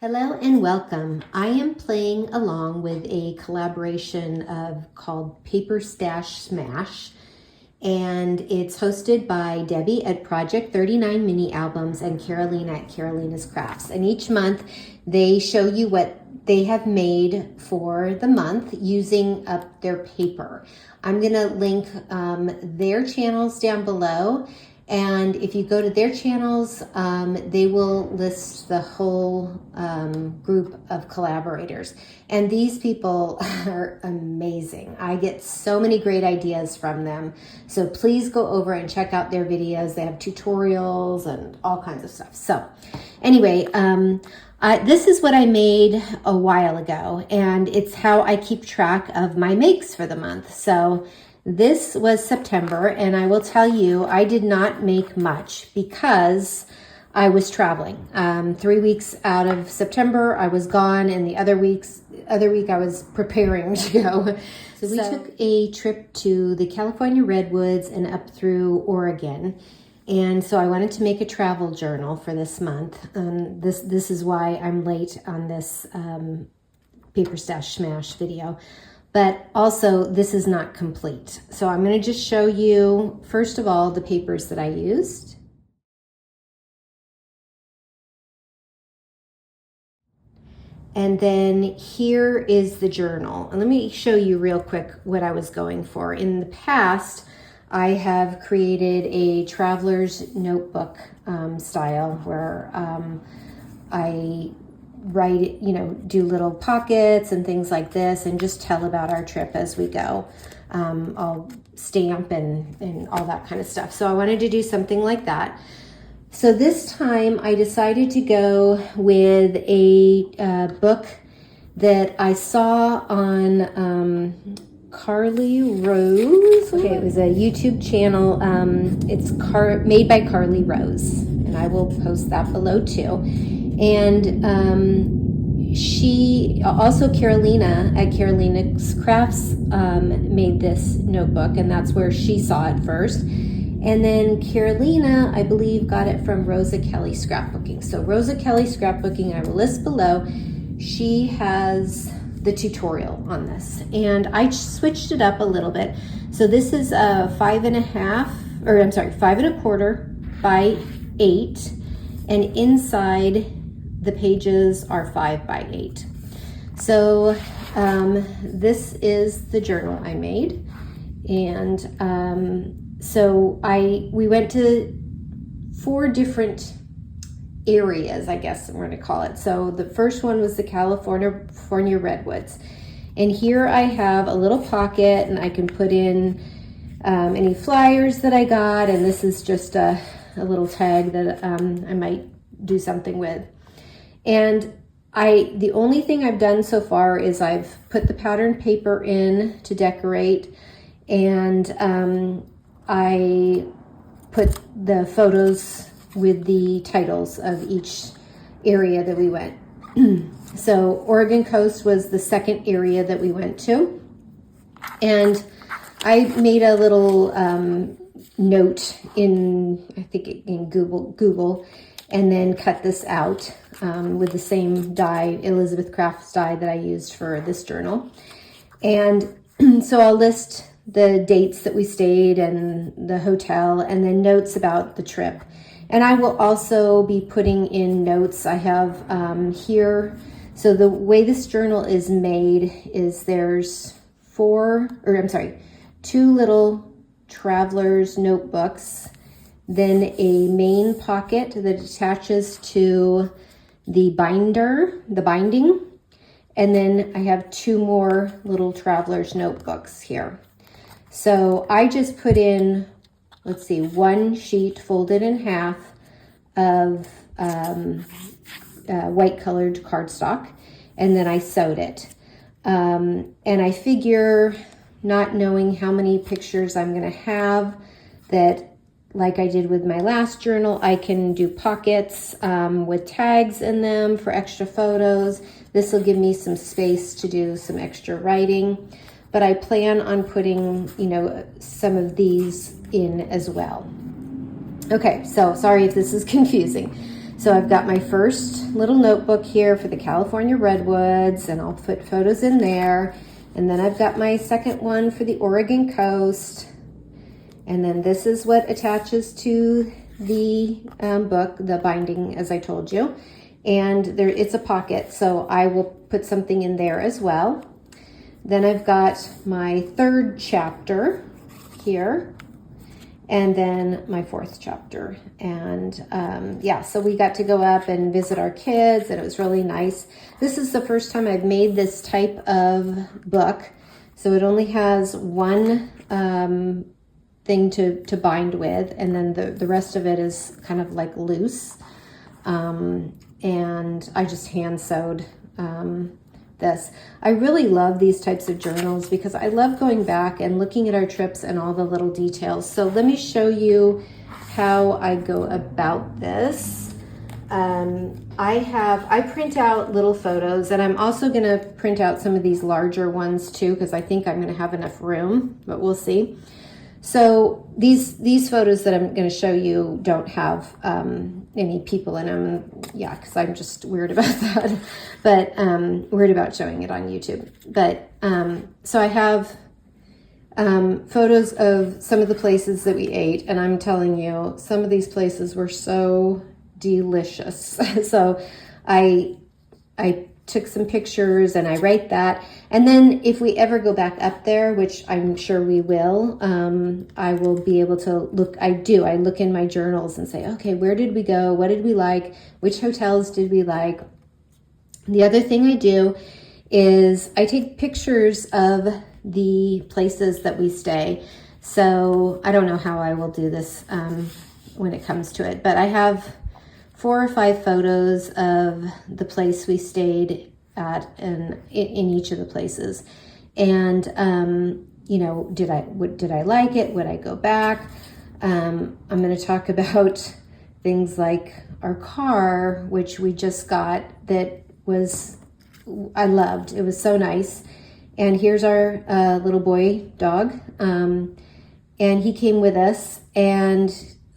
Hello and welcome. I am playing along with a collaboration called Paper Stash Smash, and it's hosted by Debbie at Project 39 Mini Albums and Carolina at Carolina's Crafts. And each month they show you what they have made for the month using up their paper. I'm going to link their channels down below. And if you go to their channels, they will list the whole group of collaborators. And these people are amazing. I get so many great ideas from them. So please go over and check out their videos. They have tutorials and all kinds of stuff. So anyway, this is what I made a while ago, and it's how I keep track of my makes for the month. So this was September, and I will tell you, I did not make much because I was traveling. 3 weeks out of September, I was gone, and the other week I was preparing to go. So we took a trip to the California Redwoods and up through Oregon. And so I wanted to make a travel journal for this month. This is why I'm late on this Paper Stash Smash video. But also, this is not complete. So I'm going to just show you, first of all, the papers that I used. And then here is the journal. And let me show you real quick what I was going for. In the past, I have created a traveler's notebook style where I write, do little pockets and things like this and just tell about our trip as we go. I'll stamp and all that kind of stuff. So I wanted to do something like that. So this time I decided to go with a book that I saw on Carly Rose. Okay, it was a YouTube channel. It's made by Carly Rose, and I will post that below too. And she, also Carolina at Carolina's Crafts, made this notebook, and that's where she saw it first. And then Carolina, I believe, got it from Rosa Kelly Scrapbooking. So Rosa Kelly Scrapbooking, I will list below. She has the tutorial on this, and I switched it up a little bit. So this is a 5.25 by 8, and inside the pages are 5 by 8. So this is the journal I made, and so we went to 4 different areas, I guess we're going to call it. So the first one was the California Redwoods, and here I have a little pocket, and I can put in any flyers that I got, and this is just a little tag that I might do something with. And the only thing I've done so far is I've put the patterned paper in to decorate, and I put the photos with the titles of each area that we went. So Oregon Coast was the second area that we went to. And I made a little note in Google, and then cut this out with the same die, Elizabeth Crafts die that I used for this journal. And so I'll list the dates that we stayed and the hotel, and then notes about the trip. And I will also be putting in notes I have here. So the way this journal is made is there's 2 little traveler's notebooks, then a main pocket that attaches to the binding, and then I have 2 more little traveler's notebooks here. So I just put in, 1 sheet folded in half of white colored cardstock, and then I sewed it. And I figure, not knowing how many pictures I'm going to have, that like I did with my last journal, I can do pockets with tags in them for extra photos. This will give me some space to do some extra writing, but I plan on putting, some of these in as well. Okay, so sorry if this is confusing. So I've got my first little notebook here for the California Redwoods, and I'll put photos in there. And then I've got my second one for the Oregon coast. And then this is what attaches to the book, the binding, as I told you. And there, it's a pocket, so I will put something in there as well. Then I've got my third chapter here, and then my fourth chapter. And yeah, so we got to go up and visit our kids, and it was really nice. This is the first time I've made this type of book. So it only has one thing to bind with, and then the rest of it is kind of like loose. And I just hand sewed this. I really love these types of journals because I love going back and looking at our trips and all the little details. So let me show how I go about this. I print out little photos, and I'm also going to print out some of these larger ones too, because I think I'm going to have enough room, but we'll see. So these photos that I'm going to show you don't have any people in them. Yeah, because I'm just weird about that, but weird about showing it on YouTube. But so I have photos of some of the places that we ate, and I'm telling you, some of these places were so delicious. So I took some pictures and I write that. And then if we ever go back up there, which I'm sure we will, I will be able to look. I look in my journals and say, okay, where did we go? What did we like? Which hotels did we like? The other thing I do is I take pictures of the places that we stay. So I don't know how I will do this when it comes to it, but I have 4 or 5 photos of the place we stayed at and in each of the places. And, you know, did I like it? Would I go back? I'm going to talk about things like our car, which we just got, I loved. It was so nice. And here's our little boy dog. And he came with us, and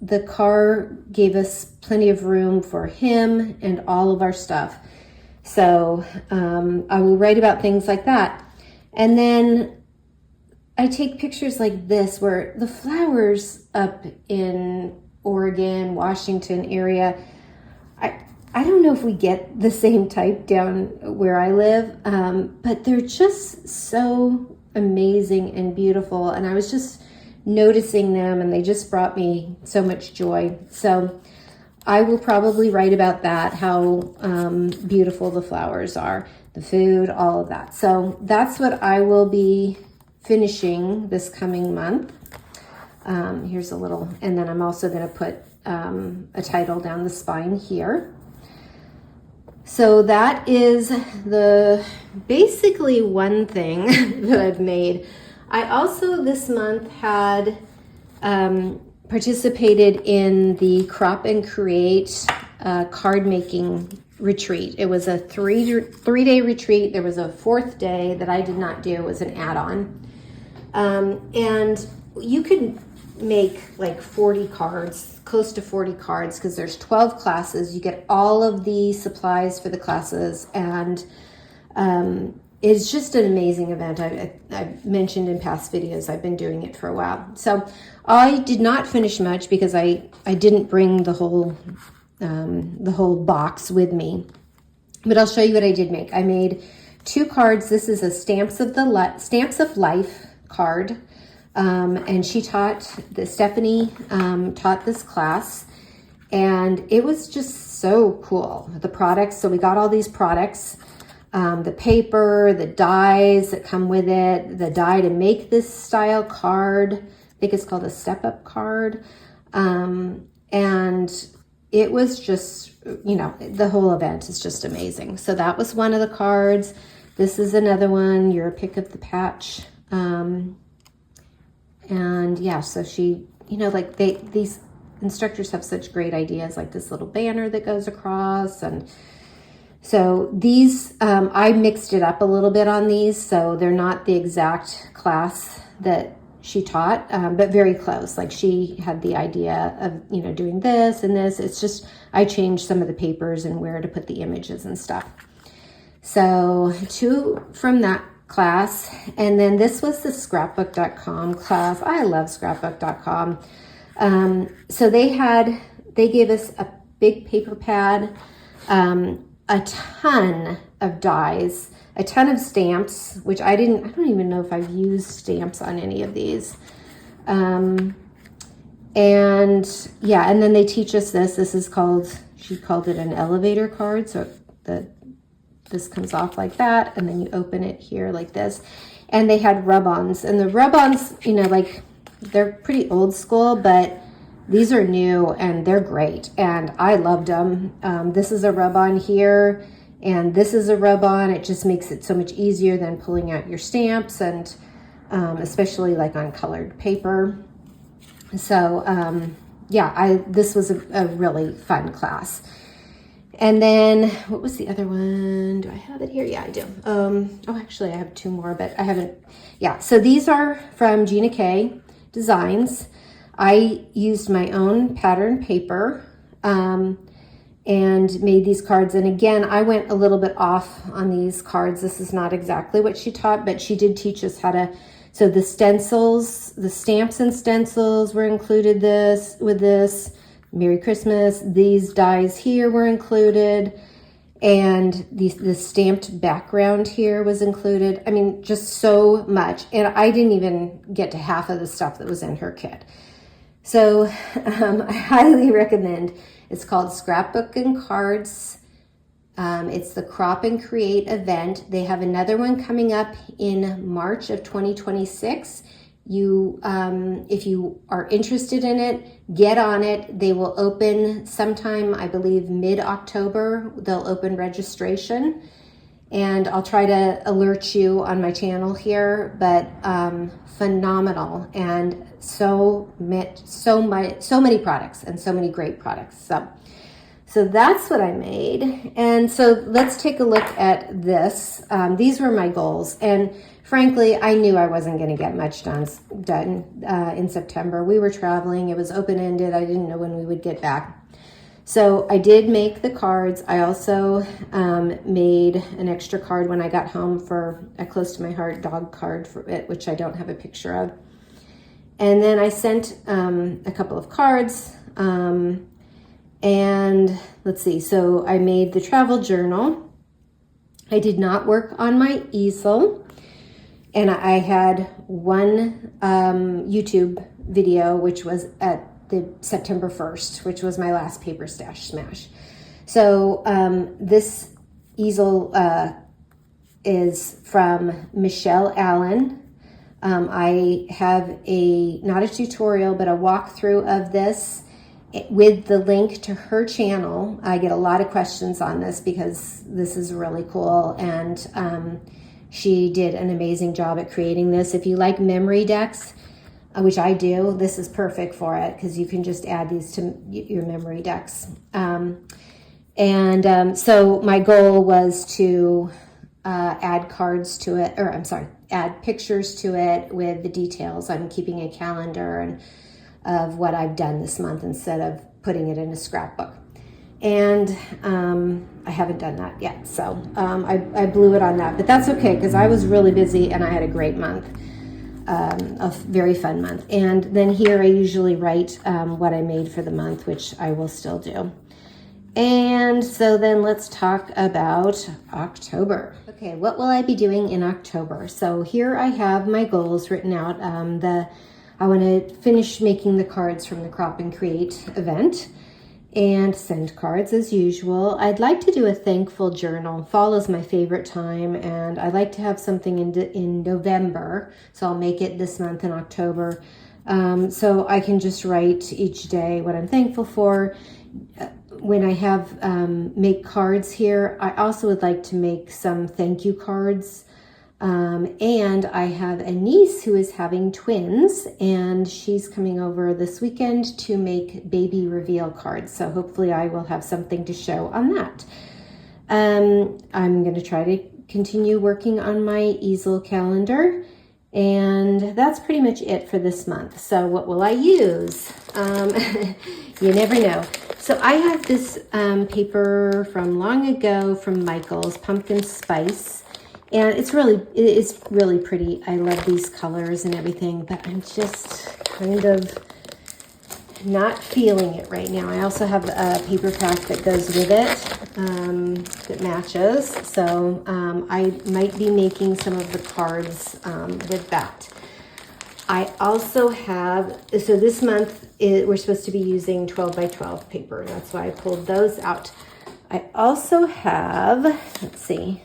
the car gave us plenty of room for him and all of our stuff. So I will write about things like that. And then I take pictures like this, where the flowers up in Oregon, Washington area, I don't know if we get the same type down where I live, but they're just so amazing and beautiful. And I was just noticing them, and they just brought me so much joy. So I will probably write about that, how beautiful the flowers are, the food, all of that. So that's what I will be finishing this coming month. Here's a little, and then I'm also going to put a title down the spine here. So that is the basically one thing that I've made. I also this month had participated in the Crop and Create card making retreat. It was a three-day retreat. There was a 4th day that I did not do. It was an add-on. And you could make like 40 cards, close to 40 cards, because there's 12 classes. You get all of the supplies for the classes, and it's just an amazing event. I've mentioned in past videos, I've been doing it for a while. So I did not finish much because I didn't bring the whole box with me. But I'll show you what I did make. I made 2 cards. This is a Stamps of Life card. And Stephanie taught this class, and it was just so cool. The products, so we got all these products, the paper, the dies that come with it, the die to make this style card. I think it's called a step-up card. And it was just, you know, the whole event is just amazing. So that was one of the cards. This is another one, your pick of the patch. And yeah, so she, you know, like these instructors have such great ideas, like this little banner that goes across. And so these, I mixed it up a little bit on these, so they're not the exact class that she taught, but very close. Like she had the idea of, you know, doing this and this. It's just, I changed some of the papers and where to put the images and stuff. So 2 from that class. And then this was the scrapbook.com class. I love scrapbook.com. So they gave us a big paper pad, a ton of dies, a ton of stamps, which I don't even know if I've used stamps on any of these. And yeah, and then they teach us this. This is called, she called it an elevator card. So this comes off like that, and then you open it here like this. And they had rub-ons, and the rub-ons, you know, like they're pretty old school, but these are new and they're great. And I loved them. This is a rub-on here, and this is a rub-on. It just makes it so much easier than pulling out your stamps, and especially like on colored paper. So yeah, this was a really fun class. And then what was the other one? Do I have it here? Yeah, I do. Oh, actually I have 2 more, but I haven't. Yeah, so these are from Gina K Designs. I used my own pattern paper and made these cards. And again, I went a little bit off on these cards. This is not exactly what she taught, but she did teach us how to. So the stencils, the stamps and stencils were included with this. Merry Christmas. These dies here were included. And the stamped background here was included. I mean, just so much. And I didn't even get to half of the stuff that was in her kit. So I highly recommend. It's called Scrapbook and Cards. It's the Crop and Create event. They have another one coming up in March of 2026. If you are interested in it, get on it. They will open sometime, I believe, mid-October. They'll open registration, and I'll try to alert you on my channel here. But phenomenal, and so many products, and so many great products. So that's what I made. And so let's take a look at this. These were my goals, and frankly, I knew I wasn't going to get much done in September. We were traveling. It was open-ended. I didn't know when we would get back. So I did make the cards. I also made an extra card when I got home for a close to my heart dog card for it, which I don't have a picture of. And then I sent a couple of cards. And let's see. So I made the travel journal. I did not work on my easel. And I had one YouTube video, which was at the September 1st, which was my last Paper Stash Smash. So this easel is from Michelle Allen. I have not a tutorial, but a walkthrough of this with the link to her channel. I get a lot of questions on this because this is really cool, and she did an amazing job at creating this. If you like memory decks, which I do, this is perfect for it because you can just add these to your memory decks. So my goal was to add cards to it, or I'm sorry, add pictures to it with the details. I'm keeping a calendar of what I've done this month instead of putting it in a scrapbook. And I haven't done that yet, so I blew it on that, but that's okay because I was really busy and I had a great month, a very fun month. And then here I usually write what I made for the month, which I will still do. And so then let's talk about October. Okay, what will I be doing in October? So here I have my goals written out. I want to finish making the cards from the Crop and Create event and send cards as usual. I'd like to do a thankful journal. Fall is my favorite time, and I like to have something in November, so I'll make it this month in October. So I can just write each day what I'm thankful for. When I have make cards here, I also would like to make some thank you cards. And I have a niece who is having twins, and she's coming over this weekend to make baby reveal cards. So hopefully I will have something to show on that. I'm going to try to continue working on my easel calendar. And that's pretty much it for this month. So what will I use? You never know. So I have this paper from long ago from Michaels, Pumpkin Spice. And it's really pretty. I love these colors and everything, but I'm just kind of not feeling it right now. I also have a paper pack that goes with it that matches. So I might be making some of the cards with that. I also have, so this month we're supposed to be using 12 by 12 paper. That's why I pulled those out. I also have, let's see,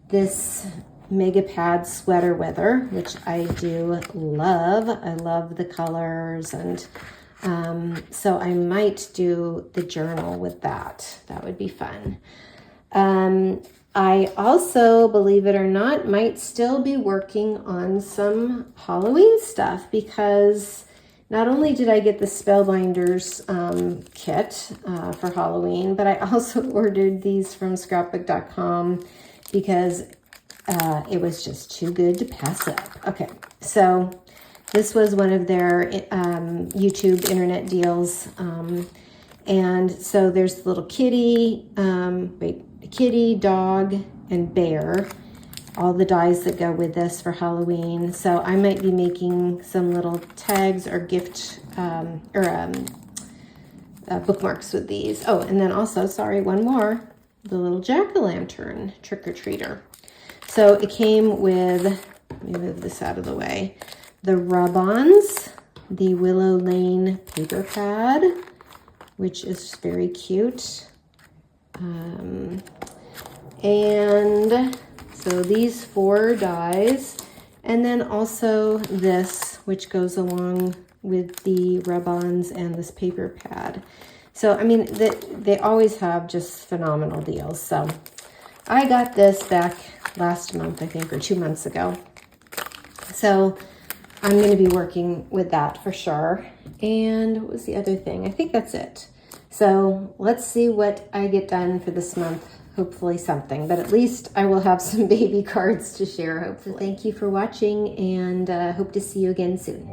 this Mega Pad Sweater Weather, which I do love. I love the colors, and so I might do the journal with that. That would be fun. I also, believe it or not, might still be working on some Halloween stuff, because not only did I get the Spellbinders kit for Halloween, but I also ordered these from scrapbook.com because it was just too good to pass up. Okay, so this was one of their YouTube internet deals. And so there's the little kitty, kitty, dog, and bear. All the dies that go with this for Halloween. So I might be making some little tags or gift bookmarks with these. Oh, and then also, sorry, one more. The little jack-o'-lantern trick-or-treater. So it came with, let me move this out of the way, the rub-ons, the Willow Lane paper pad, which is very cute. And so these 4 dies, and then also this, which goes along with the rub-ons and this paper pad. So, I mean, they always have just phenomenal deals. So I got this back last month, I think, or 2 months ago. So I'm going to be working with that for sure. And what was the other thing? I think that's it. So let's see what I get done for this month. Hopefully something, but at least I will have some baby cards to share, hopefully. Thank you for watching, and hope to see you again soon.